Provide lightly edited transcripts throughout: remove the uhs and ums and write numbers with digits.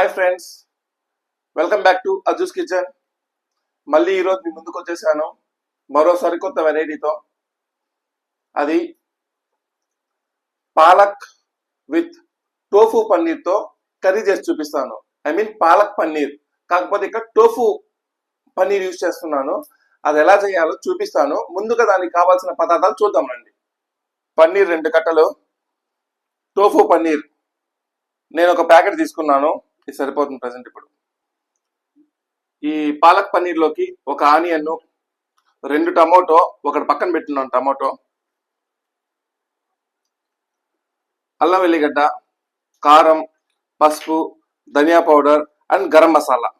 Hi friends, welcome back to అజూస్ kitchen. మళ్ళీ ఈరోజు మీ ముందుకు వచ్చేసాను మరో సరికొత్త వెరైటీతో. అది పాలక్ విత్ టోఫు పన్నీర్తో కర్రీ చేసి చూపిస్తాను. పాలక్ పన్నీర్, కాకపోతే ఇక్కడ టోఫు పన్నీర్ యూజ్ చేస్తున్నాను. అది ఎలా చేయాలో చూపిస్తాను. ముందుగా దానికి కావాల్సిన పదార్థాలు చూద్దామండి. పన్నీర్ 2 కట్టలు, టోఫు పన్నీర్ నేను ఒక ప్యాకెట్ తీసుకున్నాను. ఇది సరిపోతుంది ప్రజెంట్. ఇప్పుడు ఈ పాలక్ పన్నీర్ లోకి ఒక ఆనియన్, 2 టమోటో, ఒకటి పక్కన పెట్టున్నాను టమోటో, అల్లం వెల్లిగడ్డ, కారం, పసుపు, ధనియా పౌడర్ అండ్ గరం మసాలా.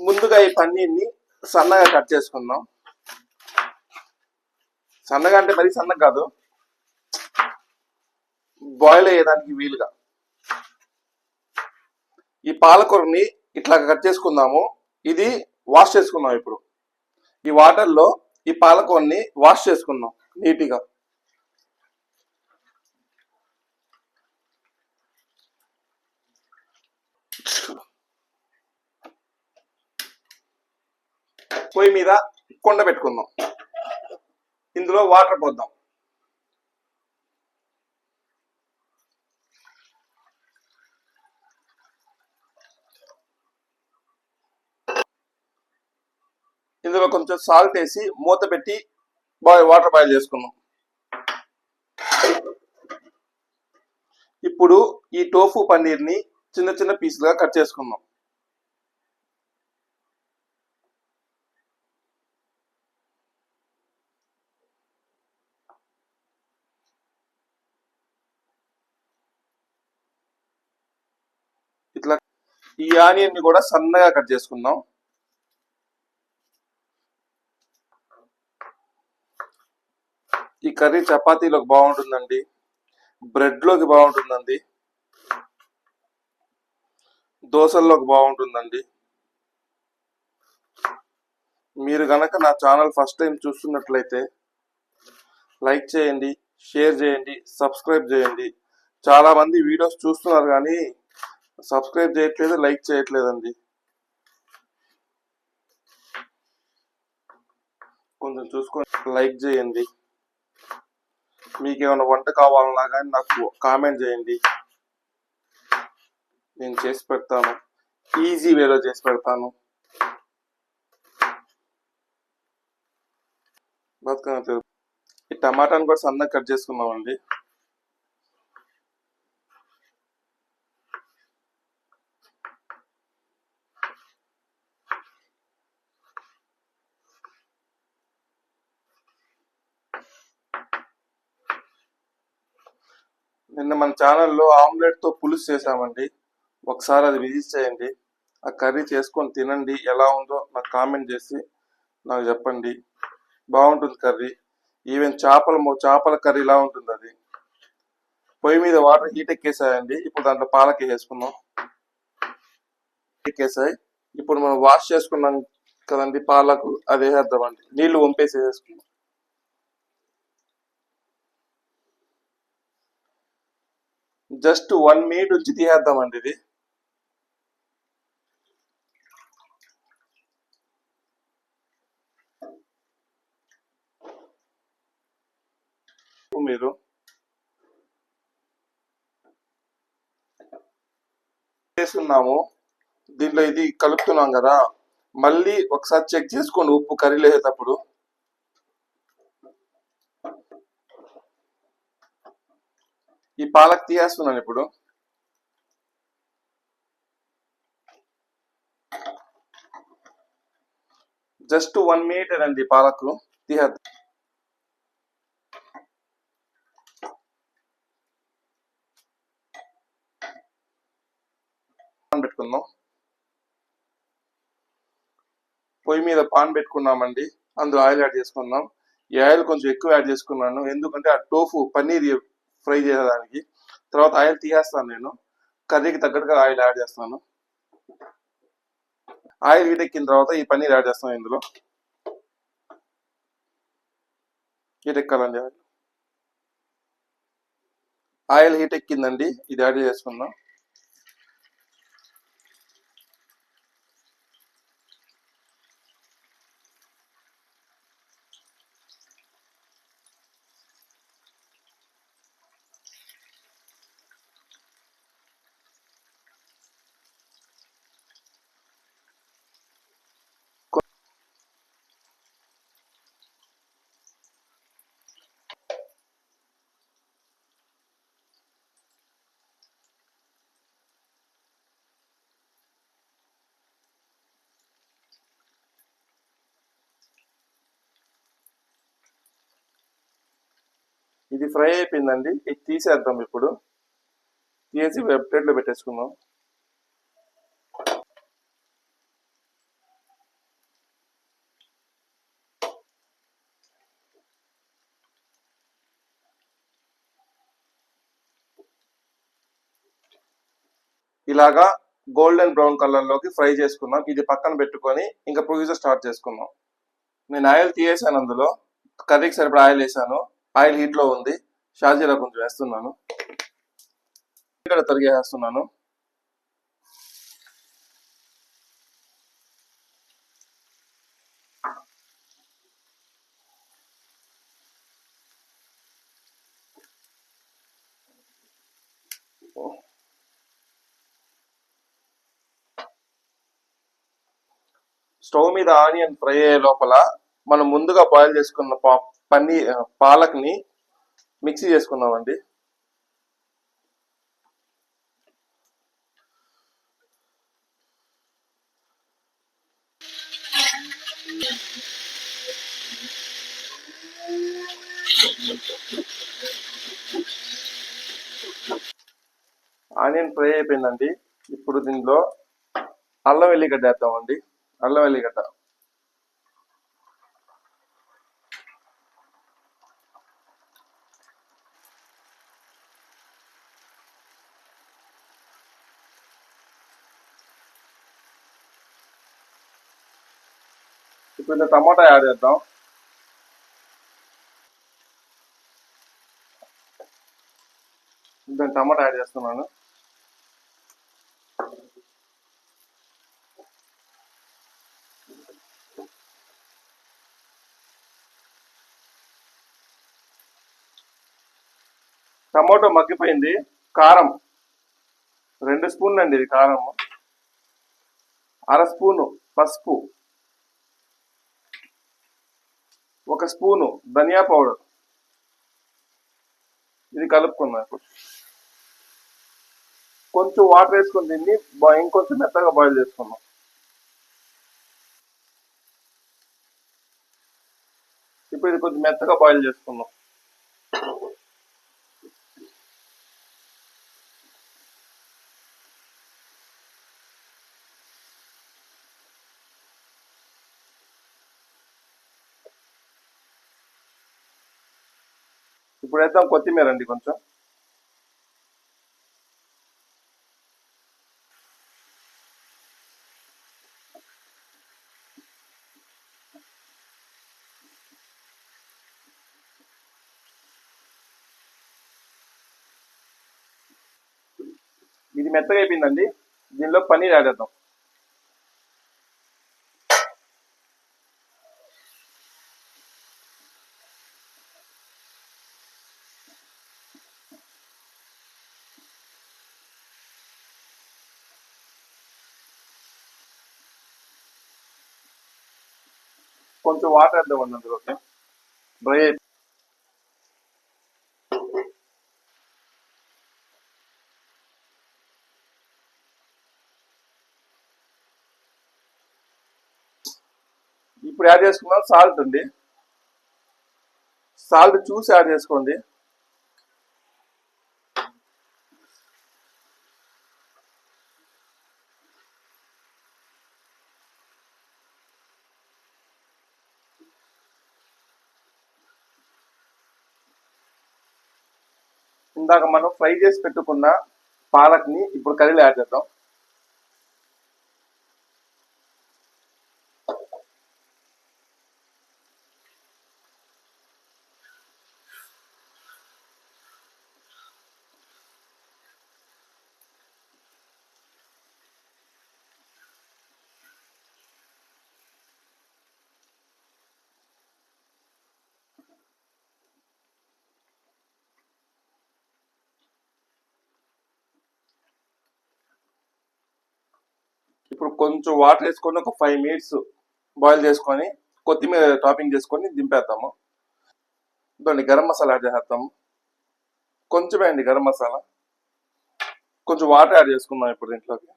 ముందుగా ఈ పన్నీర్ని సన్నగా కట్ చేసుకుందాం. సన్నగా అంటే మరీ సన్నగా కాదు, బాయిల్ అయ్యేదానికి వీలుగా. ఈ పాలకూరని ఇట్లా కట్ చేసుకుందాము. ఇది వాష్ చేసుకుందాం. ఇప్పుడు ఈ వాటర్లో ఈ పాలకూరని వాష్ చేసుకుందాం నీట్గా. పొయ్యి మీద కొండ పెట్టుకుందాం. ఇందులో వాటర్ పోద్దాం. ఇందులో కొంచెం సాల్ట్ వేసి మూత పెట్టి వాటర్ బాయిల్ చేసుకుందాం. ఇప్పుడు ఈ టోఫు పన్నీర్ని చిన్న చిన్న పీసులుగా కట్ చేసుకుందాం. ఇట్లా ఈ ఆనియన్ ని కూడా సన్నగా కట్ చేసుకుందాం. ఈ కర్రీ చపాతీలోకి బాగుంటుందండి, బ్రెడ్ లోకి బాగుంటుందండి, దోశల్లోకి బాగుంటుందండి. మీరు గనక నా ఛానల్ ఫస్ట్ టైం చూస్తున్నట్లయితే లైక్ చేయండి, షేర్ చేయండి, సబ్స్క్రైబ్ చేయండి. చాలా మంది వీడియోస్ చూస్తున్నారు కానీ సబ్స్క్రైబ్ చేయట్లేదు, లైక్ చేయట్లేదండి. కొంచెం చూసుకొని లైక్ చేయండి. మీకు ఏమైనా వంట కావాలన్నా కానీ నాకు కామెంట్ చేయండి, నేను చేసి పెడతాను. ఈజీ వేలో చేసి పెడతాను. ఈ టమాటాను కూడా సన్నగా కట్ చేసుకుందామండి. నిన్న మన ఛానల్లో ఆమ్లెట్తో పులుసు చేసామండి. ఒకసారి అది విజిట్ చేయండి. ఆ కర్రీ చేసుకొని తినండి. ఎలా ఉందో నాకు కామెంట్ చేసి నాకు చెప్పండి. బాగుంటుంది కర్రీ. ఈవెన్ చేపల కర్రీలా ఉంటుంది అది. పొయ్యి మీద వాటర్ హీట్ ఎక్కేసాయండి. ఇప్పుడు దాంట్లో పాలకి వేసుకుందాం. ఎక్కేసాయి. ఇప్పుడు మనం వాష్ చేసుకున్నాం కదండి పాలకు, అది వేసేద్దామండి. నీళ్లు వంపేసి వేసుకుందాం. జస్ట్ 1 మినిట్ నుంచి తీసేద్దామండి. ఇది మీరు వేసుకున్నాము, దీంట్లో ఇది కలుపుతున్నాం కదా, మళ్ళీ ఒకసారి చెక్ చేసుకోండి ఉప్పు కర్రీలు వేసేటప్పుడు. ఈ పాలక్ తీసేస్తున్నాను ఇప్పుడు. జస్ట్ 1 మినిట్ అండి పాలకు తీసేద్దాం. పెట్టుకుందాం. పొయ్యి మీద పాన్ పెట్టుకున్నామండి. అందులో ఆయిల్ యాడ్ చేసుకుందాం. ఈ ఆయిల్ కొంచెం ఎక్కువ యాడ్ చేసుకున్నాను, ఎందుకంటే ఆ టోఫు పన్నీర్ ఫ్రై చేయడానికి. తర్వాత ఆయిల్ తీసేస్తాను నేను. కర్రీకి తగ్గట్టుగా ఆయిల్ యాడ్ చేస్తాను. ఆయిల్ హీట్ ఎక్కిన తర్వాత ఈ పన్నీర్ యాడ్ చేస్తాను. ఇందులో హీట్ ఎక్కాలండి. ఆయిల్ హీట్ ఎక్కిందండి, ఇది యాడ్ చేసుకుందాం. ఇది ఫ్రై అయిపోయిందండి. ఇది తీసేద్దాం. ఇప్పుడు తీసి ప్లేట్లో పెట్టేసుకుందాం. ఇలాగా గోల్డెన్ బ్రౌన్ కలర్ లోకి ఫ్రై చేసుకుందాం. ఇది పక్కన పెట్టుకొని ఇంకా ప్రొసీజర్ స్టార్ట్ చేసుకుందాం. నేను ఆయిల్ తీసేసాను. అందులో కర్రీకి సరిపడా ఆయిల్ వేసాను. ఆయిల్ హీట్ లో ఉంది. షాజీరా కొంచెం వేస్తున్నాను. ఇక్కడ తరిగేస్తున్నాను. స్టవ్ మీద ఆనియన్ ఫ్రై అయ్యే లోపల మనం ముందుగా బాయిల్ చేసుకున్న పాలక్ని మిక్సీ చేసుకుందామండి. ఆనియన్ ఫ్రై అయిపోయిందండి. ఇప్పుడు దీనిలో అల్లం వెల్లిగడ్డ వేద్దామండి. అల్లం వెల్లిగడ్డ ఇప్పుడు టమాటా యాడ్ చేద్దాం. టమాటా యాడ్ చేస్తున్నాను. టమాటో మగ్గిపోయింది. కారం 2 స్పూన్లు అండి. ఇది కారం. 1/2 స్పూను పసుపు, 1 స్పూను ధనియా పౌడర్. ఇది కలుపుకుందాం. ఇప్పుడు కొంచెం వాటర్ వేసుకొని దీన్ని ఇంకొంచెం మెత్తగా బాయిల్ చేసుకుందాం. ఇప్పుడు ఇది కొంచెం మెత్తగా బాయిల్ చేసుకుందాం. ఇప్పుడు వేద్దాం కొత్తిమీర అండి కొంచెం. ఇది మెత్తగా అయిపోయిందండి. దీనిలో పన్నీర్ యాడ్ చేద్దాం. కొంచెం వాటర్ వేద్దామండి అందులోకి. డ్రై ఇప్పుడు యాడ్ చేసుకున్నాం సాల్ట్ అండి. సాల్ట్ చూసి యాడ్ చేసుకోండి. ఇందాక మనం ఫ్రై చేసి పెట్టుకున్న పాలక్ని ఇప్పుడు కర్రీలో యాడ్ చేద్దాం. ఇప్పుడు కొంచెం వాటర్ వేసుకొని ఒక 5 మినిట్స్ బాయిల్ చేసుకొని కొత్తిమీర టాపింగ్ చేసుకొని దింపేద్దాము. ఇదండి గరం మసాలా యాడ్ చేద్దాము. కొంచెమే అండి గరం మసాలా. కొంచెం వాటర్ యాడ్ చేసుకుందాం ఇప్పుడు దీంట్లోకి.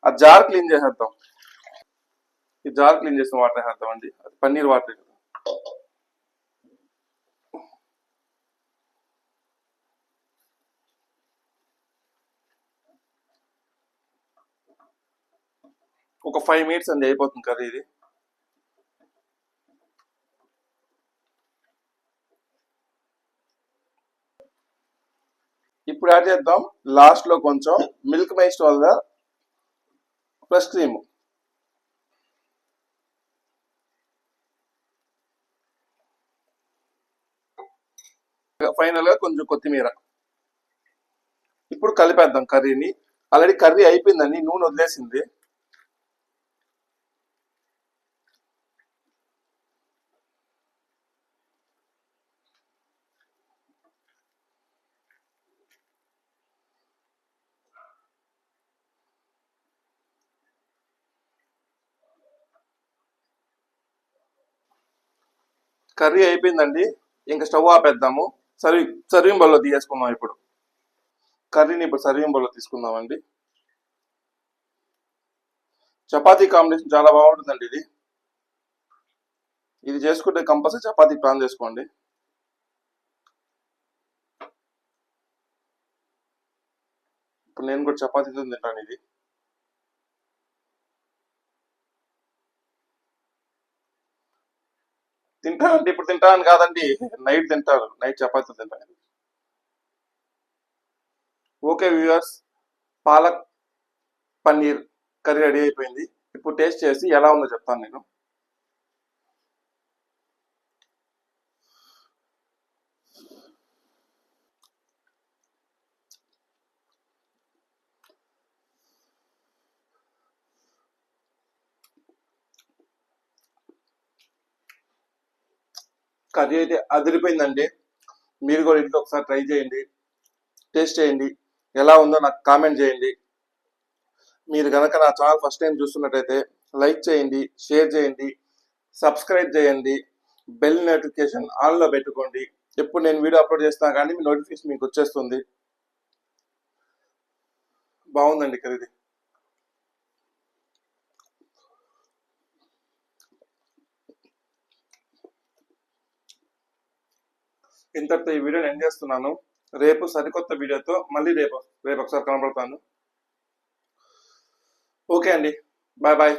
ఆ జార్ క్లీన్ చేసేద్దాం. ఈ జార్ క్లీన్ చేసిన వాటర్ వేసేద్దాం అండి. అది పన్నీర్ వాటర్. ఒక 5 మినిట్స్ అండి అయిపోతుంది కర్రీ ఇది. ఇప్పుడు యాడ్ చేద్దాం లాస్ట్ లో కొంచెం మిల్క్ మైస్ట్ వల్ల ప్లస్ క్రీమ్. ఫైనల్ గా కొంచెం కొత్తిమీర. ఇప్పుడు కలిపేద్దాం కర్రీని. ఆల్రెడీ కర్రీ అయిపోయిందండి, నూనె వదిలేసింది. కర్రీ అయిపోయిందండి, ఇంకా స్టవ్ ఆపేద్దాము. సర్వింగ్ బౌల్లో తీసేసుకుందాం. ఇప్పుడు కర్రీని సర్వింగ్ బౌల్లో తీసుకుందామండి. చపాతీ కాంబినేషన్ చాలా బాగుంటుందండి. ఇది చేసుకుంటే కంపల్సరీ చపాతీ ప్లాన్ చేసుకోండి. ఇప్పుడు నేను కూడా చపాతీతో తింటాను. ఇది తింటానండి, ఇప్పుడు తింటాను కాదండి, నైట్ తింటారు, నైట్ చపాతీతో తింటాను. Okay viewers, palak paneer curry ready అయిపోయింది. ఇప్పుడు టేస్ట్ చేసి ఎలా ఉందో చెప్తాను నేను. కర్రీ అయితే అదిరిపోయిందండి. మీరు కూడా ఇంట్లో ఒకసారి ట్రై చేయండి, టేస్ట్ చేయండి, ఎలా ఉందో నాకు కామెంట్ చేయండి. మీరు కనుక నా ఛానల్ ఫస్ట్ టైం చూస్తున్నట్టయితే లైక్ చేయండి, షేర్ చేయండి, సబ్స్క్రైబ్ చేయండి, బెల్ నోటిఫికేషన్ ఆన్లో పెట్టుకోండి. ఎప్పుడు నేను వీడియో అప్లోడ్ చేస్తున్నా కానీ మీ నోటిఫికేషన్ మీకు వచ్చేస్తుంది. బాగుందండి కర్రీ. ఇంతటితో ఈ వీడియోని ఎండ్ చేస్తున్నాను. రేపు సరికొత్త వీడియోతో మళ్ళీ రేపు ఒకసారి కనబడతాను. ఓకే అండి, బాయ్ బాయ్.